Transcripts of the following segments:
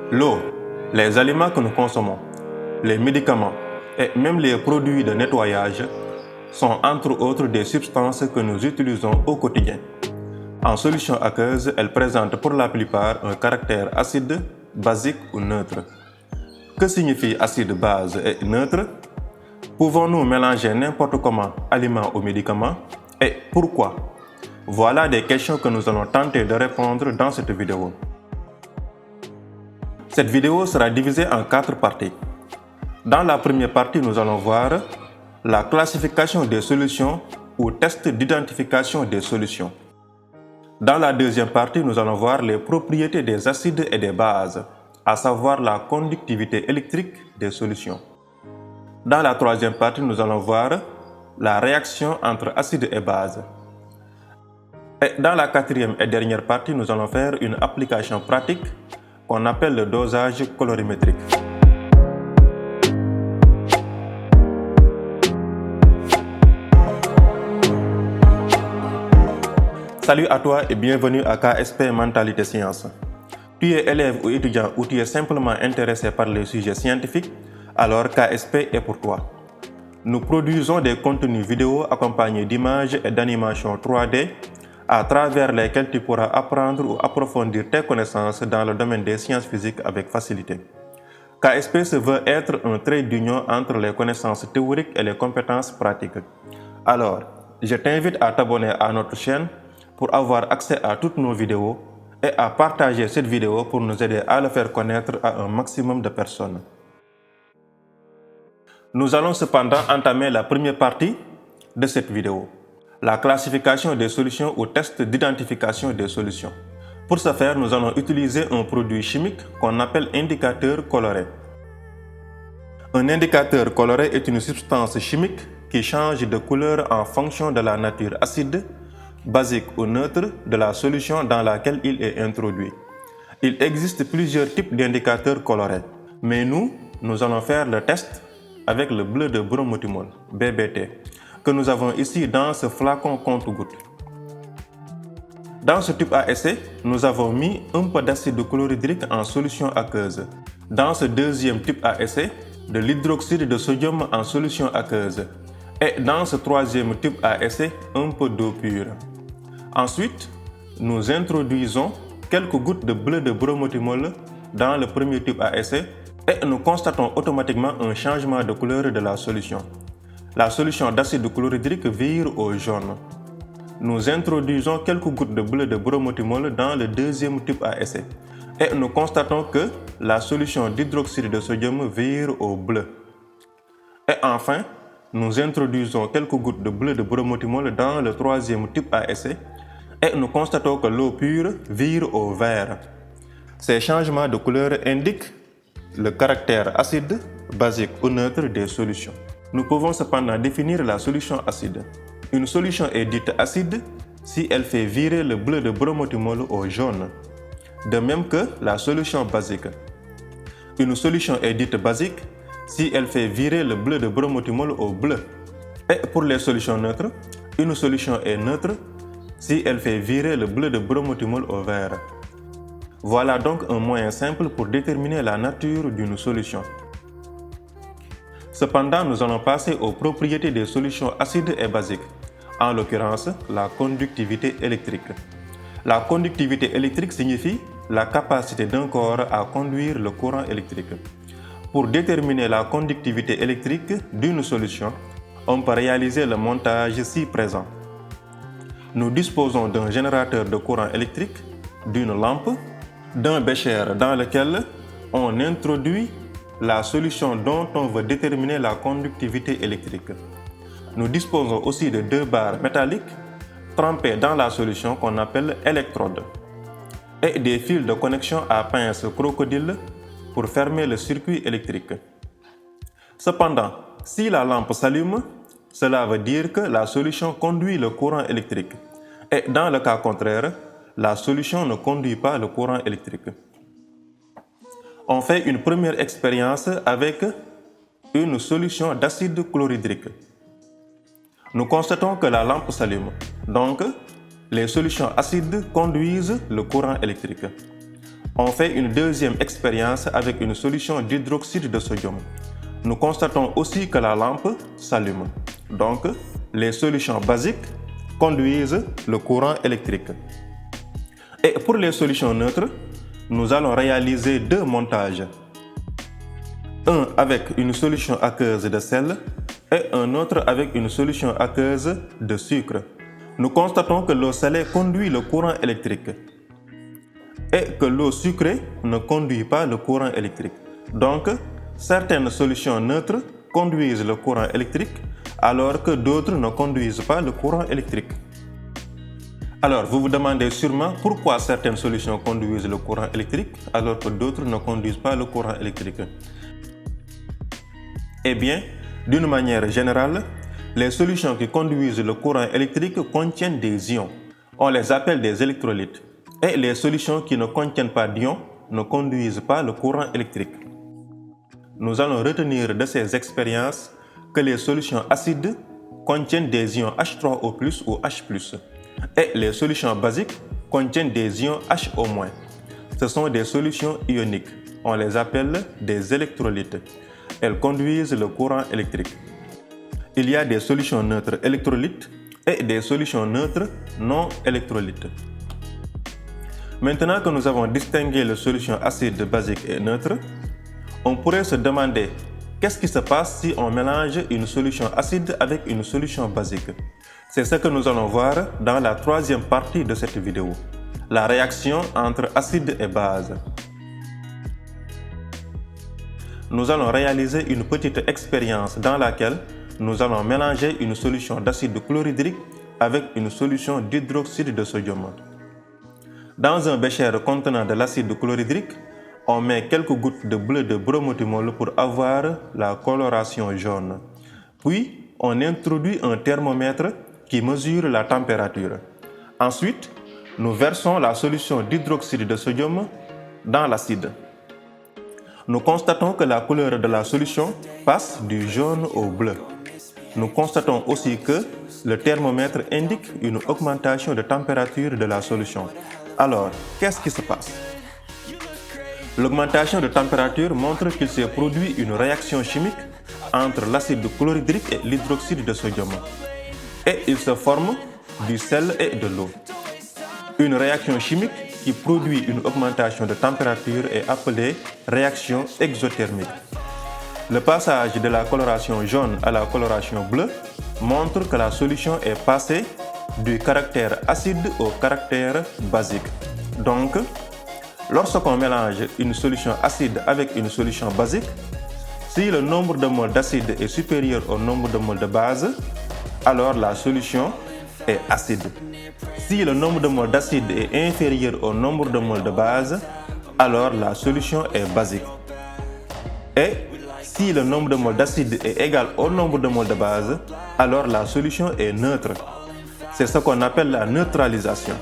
L'eau, les aliments que nous consommons, les médicaments et même les produits de nettoyage sont entre autres des substances que nous utilisons au quotidien. En solution aqueuse, elles présentent pour la plupart un caractère acide, basique ou neutre. Que signifie acide, base et neutre? Pouvons-nous mélanger n'importe comment aliments ou médicaments? Et pourquoi? Voilà des questions que nous allons tenter de répondre dans cette vidéo. Cette vidéo sera divisée en 4 parties. Dans la première partie, nous allons voir la classification des solutions ou test d'identification des solutions. Dans la deuxième partie, nous allons voir les propriétés des acides et des bases, à savoir la conductivité électrique des solutions. Dans la troisième partie, nous allons voir la réaction entre acides et bases. Et dans la quatrième et dernière partie, nous allons faire une application pratique qu'on appelle le dosage colorimétrique. Salut à toi et bienvenue à KSP Mentalité Science. Tu es élève ou étudiant ou tu es simplement intéressé par les sujets scientifiques, alors KSP est pour toi. Nous produisons des contenus vidéo accompagnés d'images et d'animations 3D à travers lesquels tu pourras apprendre ou approfondir tes connaissances dans le domaine des sciences physiques avec facilité. KSP se veut être un trait d'union entre les connaissances théoriques et les compétences pratiques. Alors, je t'invite à t'abonner à notre chaîne pour avoir accès à toutes nos vidéos et à partager cette vidéo pour nous aider à le faire connaître à un maximum de personnes. Nous allons cependant entamer la première partie de cette vidéo, la classification des solutions ou test d'identification des solutions. Pour ce faire, nous allons utiliser un produit chimique qu'on appelle indicateur coloré. Un indicateur coloré est une substance chimique qui change de couleur en fonction de la nature acide, basique ou neutre de la solution dans laquelle il est introduit. Il existe plusieurs types d'indicateurs colorés, mais nous allons faire le test avec le bleu de bromothymol, BBT, que nous avons ici dans ce flacon compte-gouttes. Dans ce tube à essai, nous avons mis un peu d'acide chlorhydrique en solution aqueuse. Dans ce deuxième tube à essai, de l'hydroxyde de sodium en solution aqueuse. Et dans ce troisième tube à essai, un peu d'eau pure. Ensuite, nous introduisons quelques gouttes de bleu de bromothymol dans le premier tube à essai et nous constatons automatiquement un changement de couleur de la solution. La solution d'acide chlorhydrique vire au jaune. Nous introduisons quelques gouttes de bleu de bromothymol dans le deuxième tube à essai et nous constatons que la solution d'hydroxyde de sodium vire au bleu. Et enfin, nous introduisons quelques gouttes de bleu de bromothymol dans le troisième tube à essai et nous constatons que l'eau pure vire au vert. Ces changements de couleur indiquent le caractère acide, basique ou neutre des solutions. Nous pouvons cependant définir la solution acide. Une solution est dite acide si elle fait virer le bleu de bromothymol au jaune, de même que la solution basique. Une solution est dite basique si elle fait virer le bleu de bromothymol au bleu. Et pour les solutions neutres, une solution est neutre si elle fait virer le bleu de bromothymol au vert. Voilà donc un moyen simple pour déterminer la nature d'une solution. Cependant, nous allons passer aux propriétés des solutions acides et basiques, en l'occurrence la conductivité électrique. La conductivité électrique signifie la capacité d'un corps à conduire le courant électrique. Pour déterminer la conductivité électrique d'une solution, on peut réaliser le montage ci-présent. Nous disposons d'un générateur de courant électrique, d'une lampe, d'un bécher dans lequel on introduit la solution dont on veut déterminer la conductivité électrique. Nous disposons aussi de 2 barres métalliques trempées dans la solution qu'on appelle électrodes et des fils de connexion à pince crocodile pour fermer le circuit électrique. Cependant, si la lampe s'allume, cela veut dire que la solution conduit le courant électrique. Et dans le cas contraire, la solution ne conduit pas le courant électrique. On fait une première expérience avec une solution d'acide chlorhydrique. Nous constatons que la lampe s'allume. Donc, les solutions acides conduisent le courant électrique. On fait une deuxième expérience avec une solution d'hydroxyde de sodium. Nous constatons aussi que la lampe s'allume. Donc, les solutions basiques conduisent le courant électrique. Et pour les solutions neutres, nous allons réaliser deux montages. Un avec une solution aqueuse de sel et un autre avec une solution aqueuse de sucre. Nous constatons que l'eau salée conduit le courant électrique et que l'eau sucrée ne conduit pas le courant électrique. Donc, certaines solutions neutres conduisent le courant électrique alors que d'autres ne conduisent pas le courant électrique. Alors, vous vous demandez sûrement pourquoi certaines solutions conduisent le courant électrique alors que d'autres ne conduisent pas le courant électrique. Eh bien, d'une manière générale, les solutions qui conduisent le courant électrique contiennent des ions. On les appelle des électrolytes. Et les solutions qui ne contiennent pas d'ions ne conduisent pas le courant électrique. Nous allons retenir de ces expériences que les solutions acides contiennent des ions H3O+ ou H+. Et les solutions basiques contiennent des ions HO-. Ce sont des solutions ioniques. On les appelle des électrolytes. Elles conduisent le courant électrique. Il y a des solutions neutres électrolytes et des solutions neutres non électrolytes. Maintenant que nous avons distingué les solutions acides, basiques et neutres, on pourrait se demander qu'est-ce qui se passe si on mélange une solution acide avec une solution basique. C'est ce que nous allons voir dans la troisième partie de cette vidéo, la réaction entre acide et base. Nous allons réaliser une petite expérience dans laquelle nous allons mélanger une solution d'acide chlorhydrique avec une solution d'hydroxyde de sodium. Dans un bécher contenant de l'acide chlorhydrique, on met quelques gouttes de bleu de bromothymol pour avoir la coloration jaune. Puis, on introduit un thermomètre qui mesure la température. Ensuite, nous versons la solution d'hydroxyde de sodium dans l'acide. Nous constatons que la couleur de la solution passe du jaune au bleu. Nous constatons aussi que le thermomètre indique une augmentation de température de la solution. Alors, qu'est-ce qui se passe? L'augmentation de température montre qu'il s'est produit une réaction chimique entre l'acide chlorhydrique et l'hydroxyde de sodium. Et il se forme du sel et de l'eau. Une réaction chimique qui produit une augmentation de température est appelée réaction exothermique. Le passage de la coloration jaune à la coloration bleue montre que la solution est passée du caractère acide au caractère basique. Donc, lorsqu'on mélange une solution acide avec une solution basique, si le nombre de moles d'acide est supérieur au nombre de moles de base, alors la solution est acide. Si le nombre de moles d'acide est inférieur au nombre de moles de base, alors la solution est basique. Et si le nombre de moles d'acide est égal au nombre de moles de base, alors la solution est neutre. C'est ce qu'on appelle la neutralisation.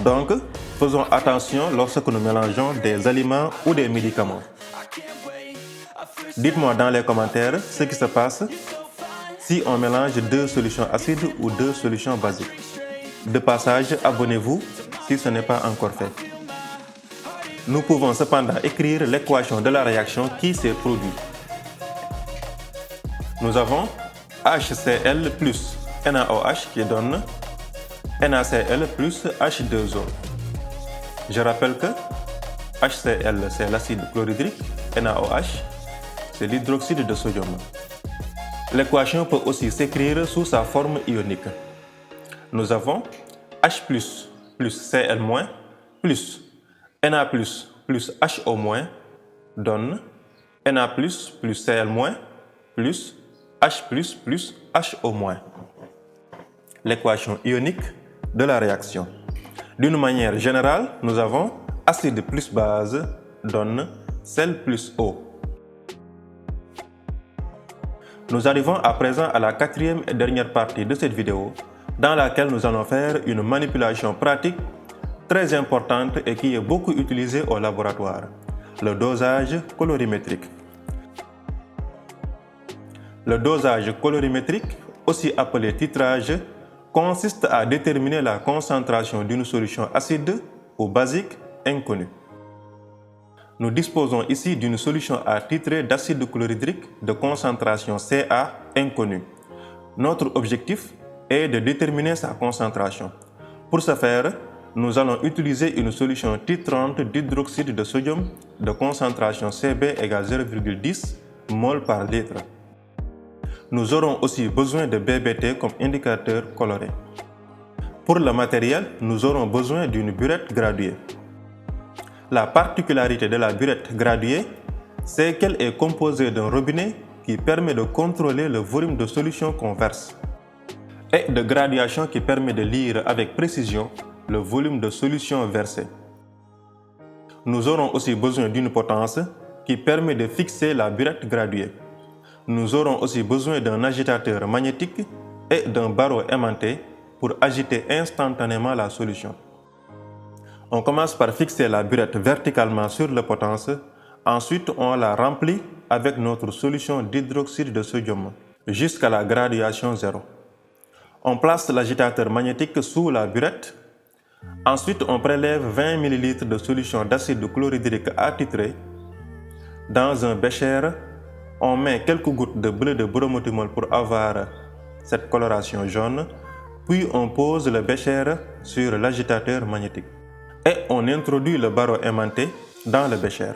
Donc, faisons attention lorsque nous mélangeons des aliments ou des médicaments. Dites-moi dans les commentaires ce qui se passe si on mélange deux solutions acides ou deux solutions basiques. De passage, abonnez-vous si ce n'est pas encore fait. Nous pouvons cependant écrire l'équation de la réaction qui s'est produite. Nous avons HCl plus NaOH qui donne NaCl plus H2O. Je rappelle que HCl c'est l'acide chlorhydrique, NaOH c'est l'hydroxyde de sodium. L'équation peut aussi s'écrire sous sa forme ionique. Nous avons H plus Cl plus Na plus HO donne Na plus Cl plus H plus HO-. L'équation ionique de la réaction. D'une manière générale, nous avons acide plus base donne sel plus eau. Nous arrivons à présent à la quatrième et dernière partie de cette vidéo dans laquelle nous allons faire une manipulation pratique très importante et qui est beaucoup utilisée au laboratoire, le dosage colorimétrique. Le dosage colorimétrique, aussi appelé titrage, consiste à déterminer la concentration d'une solution acide ou basique inconnue. Nous disposons ici d'une solution à titrer d'acide chlorhydrique de concentration Ca inconnue. Notre objectif est de déterminer sa concentration. Pour ce faire, nous allons utiliser une solution titrante d'hydroxyde de sodium de concentration Cb égale 0,10 mol par litre. Nous aurons aussi besoin de BBT comme indicateur coloré. Pour le matériel, nous aurons besoin d'une burette graduée. La particularité de la burette graduée, c'est qu'elle est composée d'un robinet qui permet de contrôler le volume de solution qu'on verse et de graduation qui permet de lire avec précision le volume de solution versé. Nous aurons aussi besoin d'une potence qui permet de fixer la burette graduée. Nous aurons aussi besoin d'un agitateur magnétique et d'un barreau aimanté pour agiter instantanément la solution. On commence par fixer la burette verticalement sur la potence, ensuite on la remplit avec notre solution d'hydroxyde de sodium jusqu'à la graduation 0. On place l'agitateur magnétique sous la burette. Ensuite, on prélève 20 ml de solution d'acide chlorhydrique attitré. Dans un bécher, on met quelques gouttes de bleu de bromothymol pour avoir cette coloration jaune, puis on pose le bécher sur l'agitateur magnétique et on introduit le barreau aimanté dans le bécher.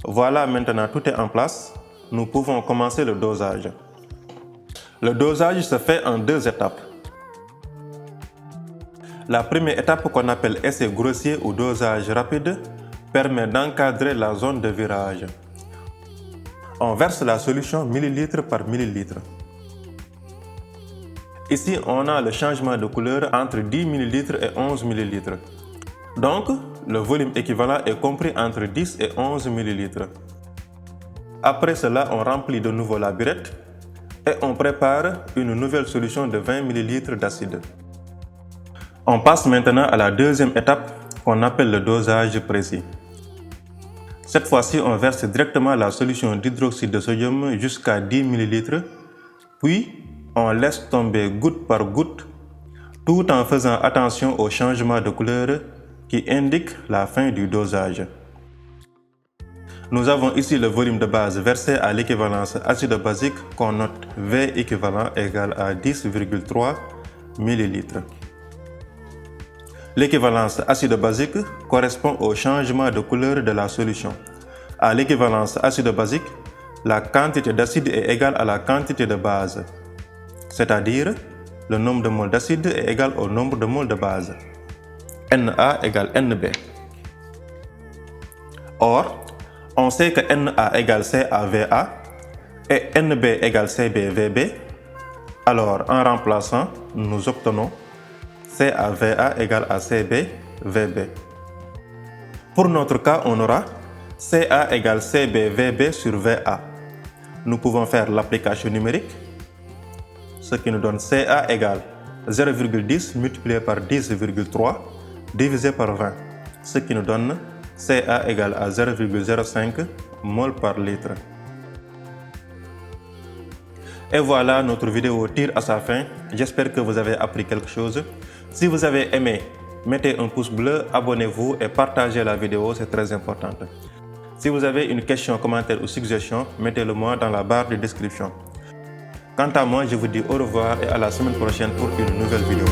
Voilà, maintenant tout est en place. Nous pouvons commencer le dosage. Le dosage se fait en 2 étapes. La première étape, qu'on appelle essai grossier ou dosage rapide, permet d'encadrer la zone de virage. On verse la solution millilitre par millilitre. Ici, on a le changement de couleur entre 10 ml et 11 ml. Donc, le volume équivalent est compris entre 10 et 11 ml. Après cela, on remplit de nouveau la burette et on prépare une nouvelle solution de 20 ml d'acide. On passe maintenant à la deuxième étape qu'on appelle le dosage précis. Cette fois-ci, on verse directement la solution d'hydroxyde de sodium jusqu'à 10 ml, puis on laisse tomber goutte par goutte tout en faisant attention au changement de couleur qui indique la fin du dosage. Nous avons ici le volume de base versé à l'équivalence acide basique qu'on note V équivalent égale à 10,3 ml. L'équivalence acide basique correspond au changement de couleur de la solution. À l'équivalence acide basique, la quantité d'acide est égale à la quantité de base, c'est-à-dire le nombre de moles d'acide est égal au nombre de moles de base. Na égale Nb. Or, on sait que Na égale CaVa et Nb égale CbVb. Alors, en remplaçant, nous obtenons CaVa égale à CbVb. Pour notre cas, on aura Ca égale CbVb sur Va. Nous pouvons faire l'application numérique, ce qui nous donne Ca égale 0,10 multiplié par 10,3 divisé par 20, ce qui nous donne Ca égale à 0,05 mol par litre. Et voilà, notre vidéo tire à sa fin. J'espère que vous avez appris quelque chose. Si vous avez aimé, mettez un pouce bleu, abonnez-vous et partagez la vidéo, c'est très important. Si vous avez une question, commentaire ou suggestion, mettez-le moi dans la barre de description. Quant à moi, je vous dis au revoir et à la semaine prochaine pour une nouvelle vidéo.